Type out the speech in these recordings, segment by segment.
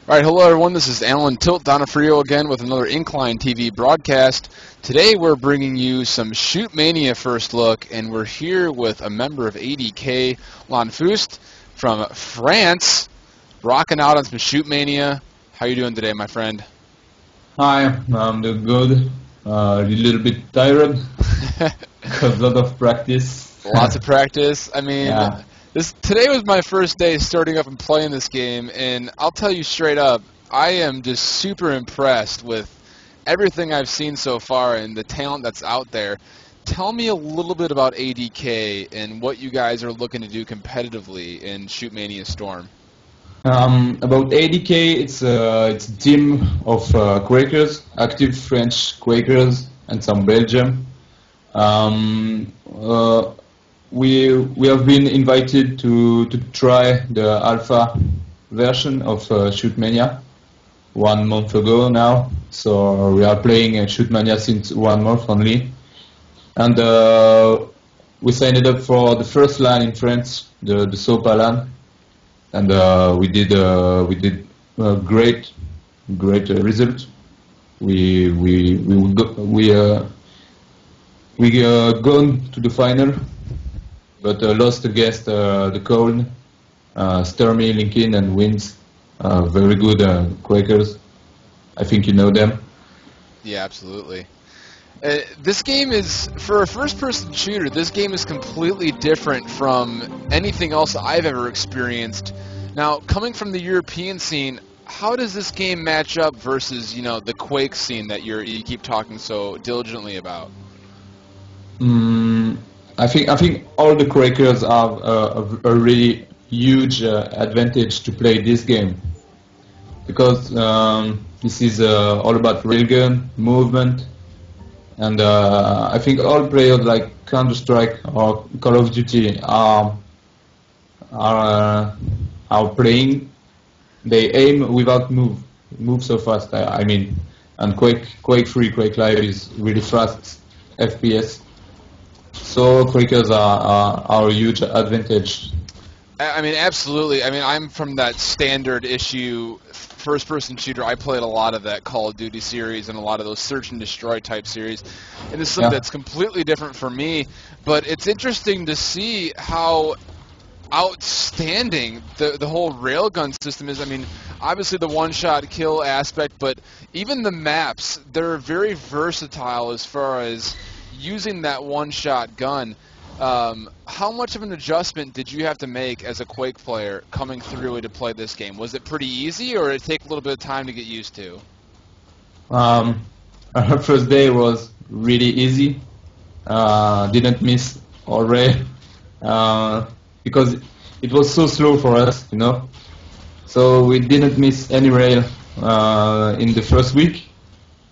All right, hello everyone. This is Alan Tilt Donofrio again with another InclineTV broadcast. Today we're bringing you some ShootMania first look, and we're here with a member of ADK, Lanfust from France, rocking out on some ShootMania. How you doing today, my friend? Hi, I'm doing good. A little bit tired because a lot of practice. Lots of practice. I mean, Yeah. today was my first day starting up and playing this game, and I'll tell you straight up, I am just super impressed with everything I've seen so far and the talent that's out there. Tell me a little bit about ADK and what you guys are looking to do competitively in ShootMania Storm. About ADK, it's a team of Quakers, active French Quakers, and some Belgium. Um, uh, we have been invited to try the alpha version of ShootMania 1 month ago now. So we are playing ShootMania since 1 month only, and we signed up for the first LAN in France, the SOPA LAN, and we did great result. We gone to the final, but lost against the Cold, Stormy, Lincoln, and Wins. Very good Quakers. I think you know them. Yeah, absolutely. This game is, for a first-person shooter, this game is completely different from anything else I've ever experienced. Now, coming from the European scene, how does this game match up versus, the Quake scene that you keep talking so diligently about? I think all the Quakers have a really huge advantage to play this game, because this is all about railgun movement. And I think all players like Counter-Strike or Call of Duty are playing. They aim without move so fast. I mean, and Quake 3, Quake Live is really fast FPS. So Quakers are a huge advantage. I mean, absolutely. I mean, I'm from that standard issue first-person shooter. I played a lot of that Call of Duty series and a lot of those search and destroy type series. And this is something that's completely different for me. But it's interesting to see how outstanding the whole railgun system is. I mean, obviously the one-shot kill aspect, but even the maps, they're very versatile as far as using that one-shot gun. How much of an adjustment did you have to make as a Quake player coming through to play this game? Was it pretty easy, or did it take a little bit of time to get used to? Our first day was really easy. Didn't miss already because it was so slow for us, So we didn't miss any rail in the first week.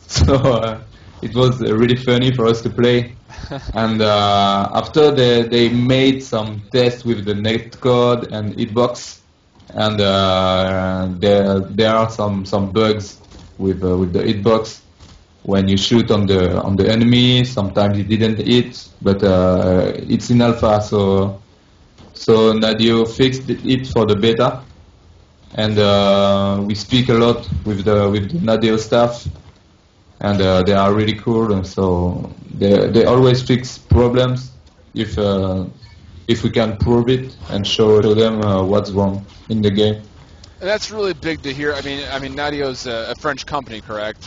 So it was really funny for us to play. And after they made some tests with the netcode and hitbox, and there are some bugs with the hitbox. When you shoot on the enemy, sometimes it didn't hit, but it's in alpha, so Nadeo fixed it for the beta, and we speak a lot with the Nadeo staff. And they are really cool, and so they always fix problems if we can prove it and show them what's wrong in the game. And that's really big to hear. I mean, Nadeo's a French company, correct?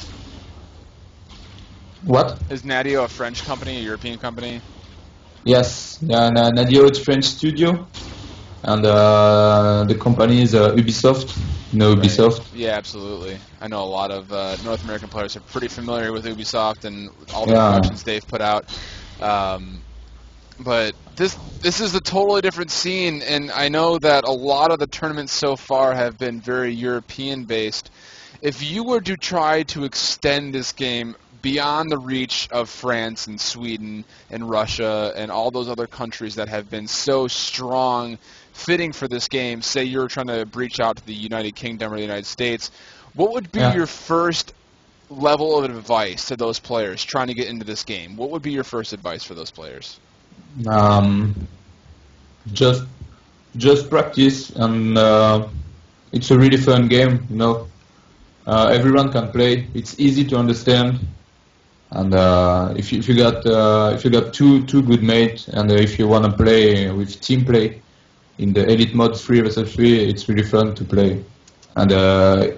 What? Is Nadeo a French company, a European company? Yes, Nadeo is French studio, and the company is Ubisoft. You know Ubisoft? Right. Yeah, absolutely. I know a lot of North American players are pretty familiar with Ubisoft and all the productions they've put out. But this is a totally different scene, and I know that a lot of the tournaments so far have been very European-based. If you were to try to extend this game beyond the reach of France and Sweden and Russia and all those other countries that have been so strong fitting for this game, say you're trying to reach out to the United Kingdom or the United States, what would be your first level of advice to those players trying to get into this game? What would be your first advice for those players? Just practice, and it's a really fun game, Everyone can play. It's easy to understand. And if you got two good mates, and if you want to play with team play in the elite mode 3 versus 3, it's really fun to play. And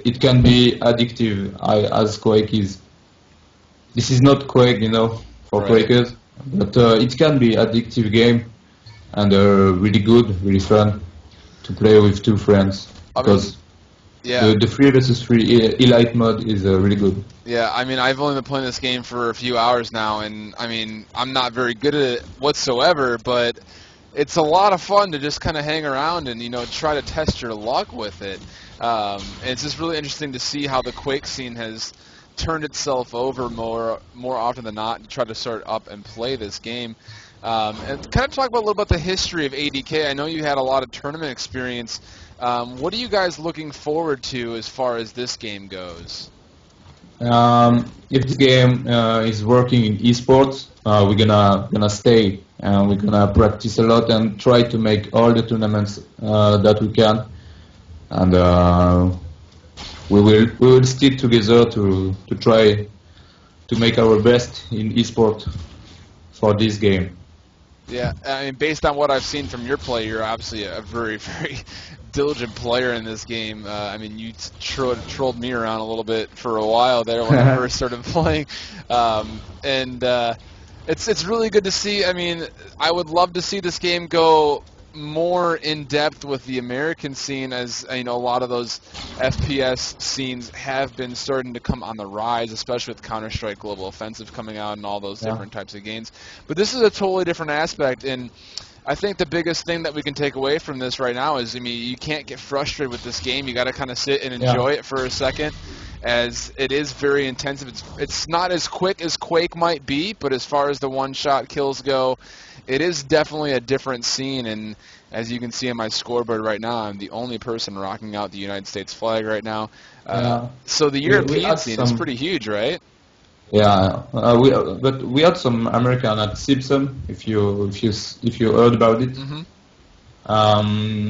it can be addictive, as Quake is. This is not Quake, for Right. Quakers, but it can be addictive game, and really good, really fun to play with two friends, because Yeah. the 3 versus 3 elite mode is really good. Yeah, I mean, I've only been playing this game for a few hours now, and I mean, I'm not very good at it whatsoever, but it's a lot of fun to just kind of hang around and, try to test your luck with it. And it's just really interesting to see how the Quake scene has turned itself over more often than not to try to start up and play this game. And kind of talk about a little about the history of ADK. I know you had a lot of tournament experience. What are you guys looking forward to as far as this game goes? If the game is working in esports, we're gonna stay and we're gonna practice a lot and try to make all the tournaments that we can, and we will stick together to try to make our best in esports for this game. Yeah, I mean, based on what I've seen from your play, you're obviously a very, very diligent player in this game. I mean, you trolled me around a little bit for a while there when I first started playing, and it's really good to see. I mean, I would love to see this game go more in depth with the American scene, as a lot of those FPS scenes have been starting to come on the rise, especially with Counter-Strike Global Offensive coming out and all those different types of games. But this is a totally different aspect, and I think the biggest thing that we can take away from this right now is, I mean, you can't get frustrated with this game. You got to kind of sit and enjoy it for a second, as it is very intensive. It's not as quick as Quake might be, but as far as the one-shot kills go, it is definitely a different scene. And as you can see on my scoreboard right now, I'm the only person rocking out the United States flag right now. So the European scene is pretty huge, right? Yeah, but we had some American at Simpson. If you heard about it,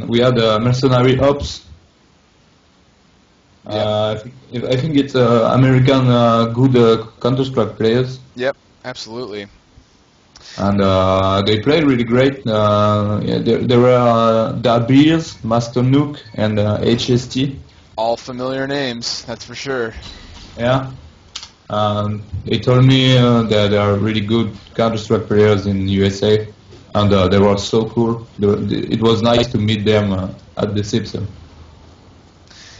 we had mercenary ops. I think it's American good Counter-Strike players. Yep, absolutely. And they played really great. There were Dabirs, Master Nuke, and HST. All familiar names, that's for sure. Yeah. They told me that they are really good Counter-Strike players in USA, and they were so cool. It was nice to meet them at the Simpson.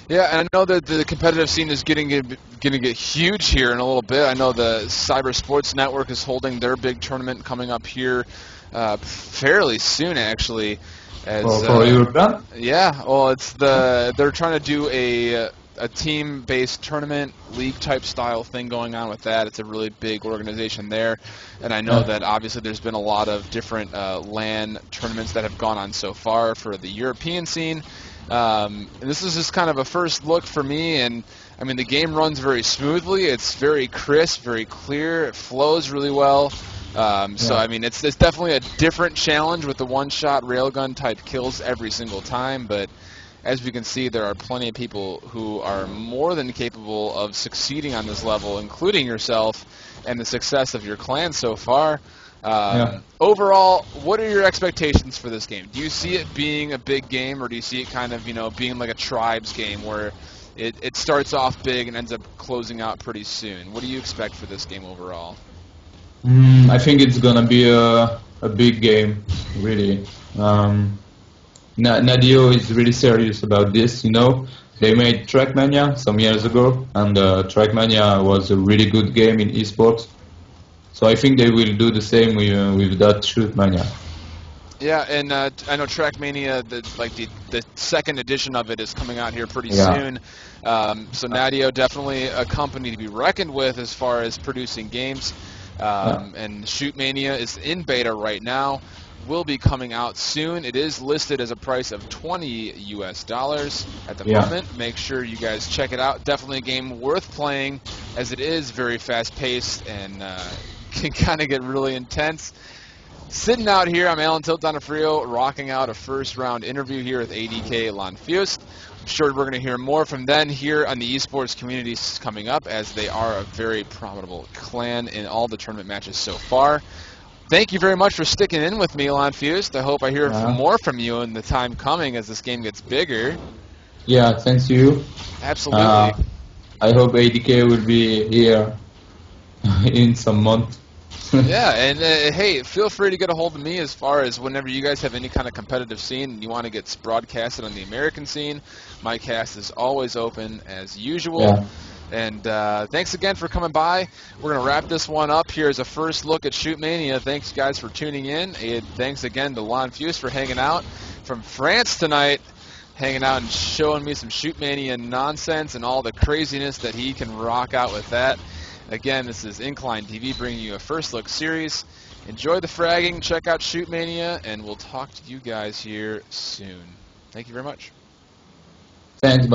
Yeah, and I know that the competitive scene is going to get huge here in a little bit. I know the Cyber Sports Network is holding their big tournament coming up here fairly soon, actually. For Europe? Yeah, well, they're trying to do a team-based tournament, league-type style thing going on with that. It's a really big organization there, and I know that obviously there's been a lot of different LAN tournaments that have gone on so far for the European scene. And this is just kind of a first look for me, and I mean the game runs very smoothly. It's very crisp, very clear. It flows really well. So I mean it's definitely a different challenge with the one-shot railgun type kills every single time, but as we can see, there are plenty of people who are more than capable of succeeding on this level, including yourself and the success of your clan so far. Overall, what are your expectations for this game? Do you see it being a big game, or do you see it kind of, being like a tribes game where it starts off big and ends up closing out pretty soon? What do you expect for this game overall? I think it's gonna be a big game, really. Nadeo is really serious about this, They made TrackMania some years ago, and TrackMania was a really good game in esports. So I think they will do the same with that ShootMania. Yeah, and I know TrackMania, the second edition of it is coming out here pretty soon. So Nadeo, definitely a company to be reckoned with as far as producing games. And ShootMania is in beta right now. Will be coming out soon. It is listed as a price of $20 US at the moment. Make sure you guys check it out. Definitely a game worth playing, as it is very fast-paced and can kind of get really intense. Sitting out here, I'm Alan Tilt Donofrio, rocking out a first-round interview here with ADK Lanfeust. sure we're going to hear more from them here on the esports community coming up, as they are a very prominent clan in all the tournament matches so far. Thank you very much for sticking in with me, InclineTV. I hope I hear more from you in the time coming as this game gets bigger. Yeah, thanks to you. Absolutely. I hope ADK will be here in some month. Yeah, and hey, feel free to get a hold of me as far as whenever you guys have any kind of competitive scene and you want to get broadcasted on the American scene. My cast is always open as usual. Yeah. And thanks again for coming by. We're going to wrap this one up here as a first look at ShootMania. Thanks, guys, for tuning in. And thanks again to InclineTV for hanging out from France tonight, hanging out and showing me some ShootMania nonsense and all the craziness that he can rock out with that. Again, this is InclineTV bringing you a first look series. Enjoy the fragging, check out ShootMania, and we'll talk to you guys here soon. Thank you very much. Thanks.